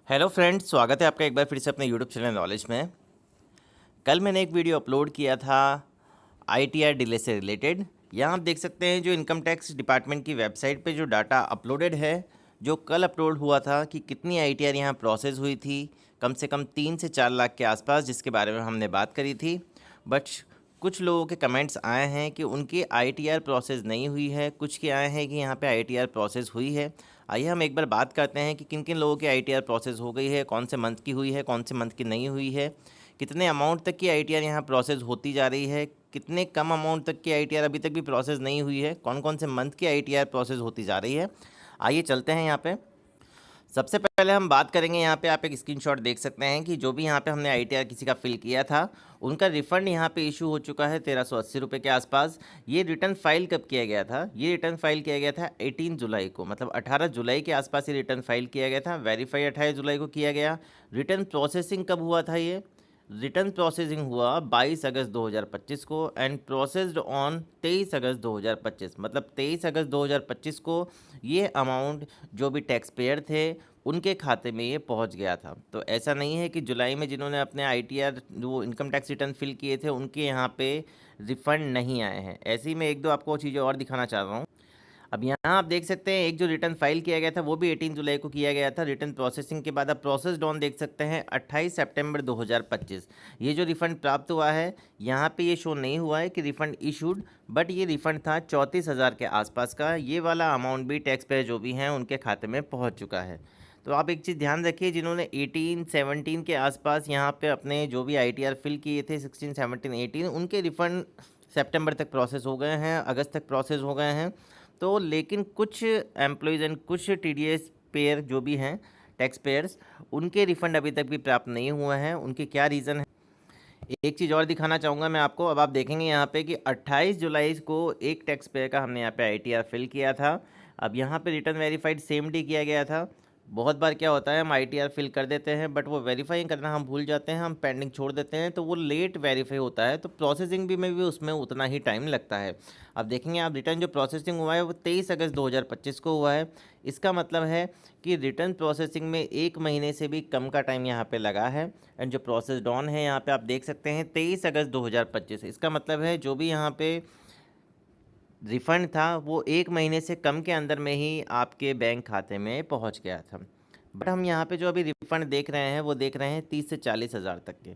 Hello friends, स्वागत है आपका एक बार फिर से अपने यूट्यूब चैनल नॉलेज में। कल मैंने एक वीडियो अपलोड किया था आईटीआर डिले से रिलेटेड। यहाँ आप देख सकते हैं जो इनकम टैक्स डिपार्टमेंट की वेबसाइट पे जो डाटा अपलोडेड है, जो कल अपलोड हुआ था कि कितनी आईटीआर यहाँ प्रोसेस हुई थी, कम से कम 3 से 4 लाख के आसपास, जिसके बारे में हमने बात करी थी। बट कुछ लोगों के कमेंट्स आए हैं कि उनकी आईटीआर प्रोसेस नहीं हुई है, कुछ के आए हैं कि यहाँ पे आईटीआर प्रोसेस हुई है। आइए हम एक बार बात करते हैं कि किन किन लोगों की आईटीआर प्रोसेस हो गई है, कौन से मंथ की हुई है, कौन से मंथ की नहीं हुई है, कितने अमाउंट तक की आईटीआर यहाँ प्रोसेस होती जा रही है, कितने कम अमाउंट तक की आईटीआर अभी तक भी प्रोसेस नहीं हुई है, कौन कौन से मंथ की आईटीआर प्रोसेस होती जा रही है। आइए चलते हैं यहाँ पे। सबसे पहले हम बात करेंगे, यहाँ पे आप एक स्क्रीनशॉट देख सकते हैं कि जो भी यहाँ पे हमने आईटीआर किसी का फिल किया था, उनका रिफ़ंड यहाँ पे इशू हो चुका है 1380 रुपये के आसपास। ये रिटर्न फाइल कब किया गया था? ये रिटर्न फाइल किया गया था 18 जुलाई को, मतलब 18 जुलाई के आसपास ये रिटर्न फाइल किया गया था। वेरीफाई 28 जुलाई को किया गया। रिटर्न प्रोसेसिंग कब हुआ था? ये रिटर्न प्रोसेसिंग हुआ 22 अगस्त 2025 को एंड प्रोसेस्ड ऑन 23 अगस्त 2025, मतलब 23 अगस्त 2025 को ये अमाउंट जो भी टैक्स पेयर थे उनके खाते में ये पहुंच गया था। तो ऐसा नहीं है कि जुलाई में जिन्होंने अपने आईटीआर जो इनकम टैक्स रिटर्न फिल किए थे उनके यहाँ पे रिफ़ंड नहीं आए हैं। ऐसे ही मैं एक दो आपको चीज़ें और दिखाना चाह रहा हूँ। अब यहाँ आप देख सकते हैं एक जो रिटर्न फाइल किया गया था वो भी 18 जुलाई को किया गया था। रिटर्न प्रोसेसिंग के बाद आप प्रोसेस्ड ऑन देख सकते हैं 28 सितंबर 2025। ये जो रिफ़ंड प्राप्त हुआ है यहाँ पे ये शो नहीं हुआ है कि रिफ़ंड इशूड, बट ये रिफ़ंड था 34,000 के आसपास का। ये वाला अमाउंट भी टैक्स पेयर जो भी हैं उनके खाते में पहुँच चुका है। तो आप एक चीज़ ध्यान रखिए, जिन्होंने 18 17 के आसपास यहाँ पे अपने जो भी आईटीआर फिल किए थे 16 17 18, उनके रिफ़ंड सितंबर तक प्रोसेस हो गए हैं, अगस्त तक प्रोसेस हो गए हैं। तो लेकिन कुछ एम्प्लॉयज़ एंड कुछ टीडीएस पेयर जो भी हैं टैक्स पेयर्स, उनके रिफ़ंड अभी तक भी प्राप्त नहीं हुए हैं। उनके क्या रीज़न है? एक चीज़ और दिखाना चाहूँगा मैं आपको। अब आप देखेंगे यहाँ पे कि 28 जुलाई को एक टैक्स पेयर का हमने यहाँ पे आईटीआर फिल किया था। अब यहाँ पे रिटर्न वेरीफाइड सेम डे किया गया था। बहुत बार क्या होता है, हम आईटीआर फिल कर देते हैं बट वो वेरीफाई करना हम भूल जाते हैं, हम पेंडिंग छोड़ देते हैं, तो वो लेट वेरीफाई होता है, तो प्रोसेसिंग भी में भी उसमें उतना ही टाइम लगता है। अब देखेंगे आप, रिटर्न जो प्रोसेसिंग हुआ है वो 23 अगस्त 2025 को हुआ है। इसका मतलब है कि रिटर्न प्रोसेसिंग में 1 महीने से भी कम का टाइम यहाँ पे लगा है। एंड जो प्रोसेस्ड ऑन है यहाँ पे आप देख सकते हैं 23 अगस्त 2025। इसका मतलब है जो भी यहाँ पे रिफ़ंड था वो 1 महीने से कम के अंदर में ही आपके बैंक खाते में पहुंच गया था। बट हम यहाँ पे जो अभी रिफ़ंड देख रहे हैं वो देख रहे हैं 30 से 40 हज़ार तक के।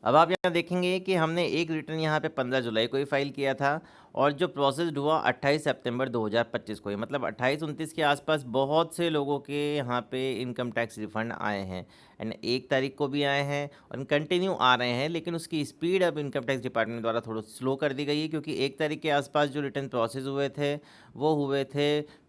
अब आप यहाँ देखेंगे कि हमने एक रिटर्न यहाँ पे 15 जुलाई को ही फाइल किया था और जो प्रोसेस्ड हुआ 28 सितंबर 2025 को ही, मतलब 28-29 के आसपास बहुत से लोगों के यहाँ पे इनकम टैक्स रिफ़ंड आए हैं। एंड 1 तारीख को भी आए हैं और कंटिन्यू आ रहे हैं, लेकिन उसकी स्पीड अब इनकम टैक्स डिपार्टमेंट द्वारा थोड़ा स्लो कर दी गई है, क्योंकि 1 तारीख के आसपास जो रिटर्न प्रोसेस हुए थे वो हुए थे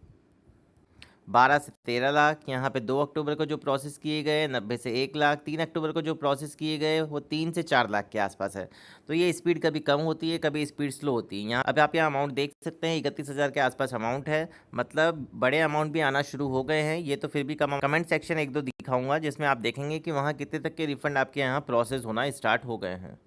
12 से 13 लाख। यहाँ पे 2 अक्टूबर को जो प्रोसेस किए गए 90 से 1 लाख। 3 अक्टूबर को जो प्रोसेस किए गए वो 3 से 4 लाख के आसपास है। तो ये स्पीड कभी कम होती है, कभी स्पीड स्लो होती है। यहाँ अब आप यहाँ अमाउंट देख सकते हैं 31,000 के आसपास अमाउंट है, मतलब बड़े अमाउंट भी आना शुरू हो गए हैं। ये तो फिर भी कम। कमेंट सेक्शन एक दो दिखाऊंगा जिसमें आप देखेंगे कि वहाँ कितने तक के रिफंड आपके यहाँ प्रोसेस होना स्टार्ट हो गए हैं।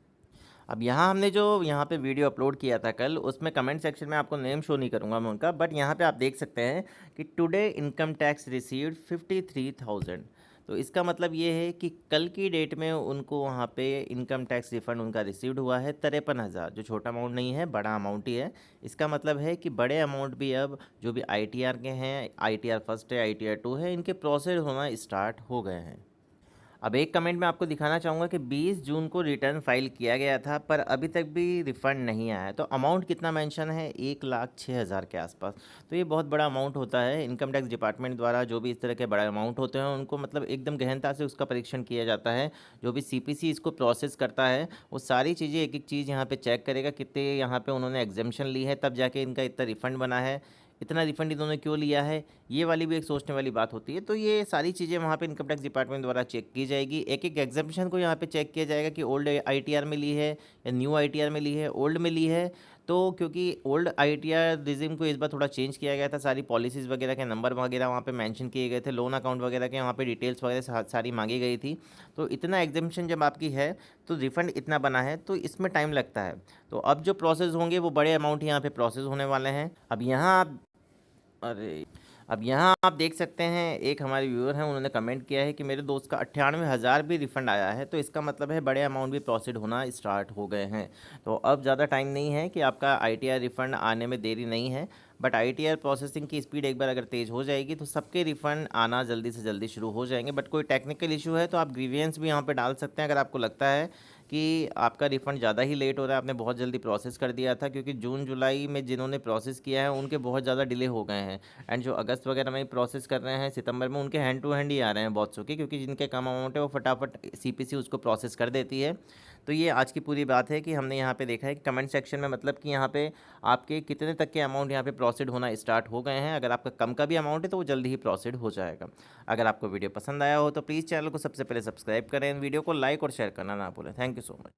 अब यहाँ हमने जो यहाँ पे वीडियो अपलोड किया था कल, उसमें कमेंट सेक्शन में आपको नेम शो नहीं करूँगा मैं उनका, बट यहाँ पे आप देख सकते हैं कि टुडे इनकम टैक्स रिसीव्ड 53,000। तो इसका मतलब ये है कि कल की डेट में उनको वहाँ पे इनकम टैक्स रिफंड उनका रिसीव्ड हुआ है 53,000, जो छोटा अमाउंट नहीं है, बड़ा अमाउंट ही है। इसका मतलब है कि बड़े अमाउंट भी अब जो भी आईटीआर के हैं, आईटीआर फर्स्ट है, आईटीआर 2 है, इनके प्रोसेस होना स्टार्ट हो गए हैं। अब एक कमेंट मैं आपको दिखाना चाहूँगा कि 20 जून को रिटर्न फाइल किया गया था पर अभी तक भी रिफ़ंड नहीं आया है। तो अमाउंट कितना मेंशन है? 1,06,000 के आसपास। तो ये बहुत बड़ा अमाउंट होता है। इनकम टैक्स डिपार्टमेंट द्वारा जो भी इस तरह के बड़े अमाउंट होते हैं उनको मतलब एकदम गहनता से उसका परीक्षण किया जाता है। जो भी सीपीसी इसको प्रोसेस करता है वो सारी चीज़ें एक एक चीज़ यहाँ पर चेक करेगा, कितने यहाँ पर उन्होंने एग्जामेशन ली है, तब जाके इनका इतना रिफ़ंड बना है, इतना रिफंड इन्होंने क्यों लिया है, ये वाली भी एक सोचने वाली बात होती है। तो ये सारी चीज़ें वहाँ पे इनकम टैक्स डिपार्टमेंट द्वारा चेक की जाएगी। एक एक एग्जामिशन को यहाँ पे चेक किया जाएगा कि ओल्ड आईटीआर में ली है या न्यू आईटीआर में ली है। ओल्ड में ली है तो क्योंकि ओल्ड आईटीआर रिजिम को इस बार थोड़ा चेंज किया गया था, सारी पॉलिसीज़ वगैरह के नंबर वगैरह वहाँ पे मेंशन किए गए थे, लोन अकाउंट वगैरह के वहाँ पे डिटेल्स वगैरह सारी मांगी गई थी। तो इतना एग्जामिशन जब आपकी है तो रिफ़ंड इतना बना है, तो इसमें टाइम लगता है। तो अब जो प्रोसेस होंगे वो बड़े अमाउंट यहाँ पे प्रोसेस होने वाले हैं। अब यहाँ आप अरे अब यहाँ आप देख सकते हैं, एक हमारे व्यूअर हैं, उन्होंने कमेंट किया है कि मेरे दोस्त का 98,000 भी रिफ़ंड आया है, तो इसका मतलब है बड़े अमाउंट भी प्रोसीड होना स्टार्ट हो गए हैं। तो अब ज़्यादा टाइम नहीं है कि आपका ITR रिफ़ंड आने में देरी नहीं है, बट ITR प्रोसेसिंग की स्पीड एक बार अगर तेज़ हो जाएगी तो सबके रिफ़ंड आना जल्दी से जल्दी शुरू हो जाएंगे। बट कोई टेक्निकल इशू है तो आप ग्रीवियंस भी यहाँ पे डाल सकते हैं, अगर आपको लगता है कि आपका रिफ़ंड ज़्यादा ही लेट हो रहा है, आपने बहुत जल्दी प्रोसेस कर दिया था, क्योंकि जून जुलाई में जिन्होंने प्रोसेस किया है उनके बहुत ज़्यादा डिले हो गए हैं। एंड जो अगस्त वगैरह में प्रोसेस कर रहे हैं सितंबर में, उनके हैंड टू हैंड ही आ रहे हैं बहुत सौ के, क्योंकि जिनके कम अमाउंट है वो फटाफट CPC उसको प्रोसेस कर देती है। तो ये आज की पूरी बात है कि हमने यहाँ पे देखा है कि कमेंट सेक्शन में, मतलब कि यहाँ पे आपके कितने तक के अमाउंट यहाँ पे प्रोसीड होना स्टार्ट हो गए हैं। अगर आपका कम का भी अमाउंट है तो वो जल्दी ही प्रोसीड हो जाएगा। अगर आपको वीडियो पसंद आया हो तो प्लीज़ चैनल को सबसे पहले सब्सक्राइब करें, वीडियो को लाइक और शेयर करना ना भूलें। Thank you so much.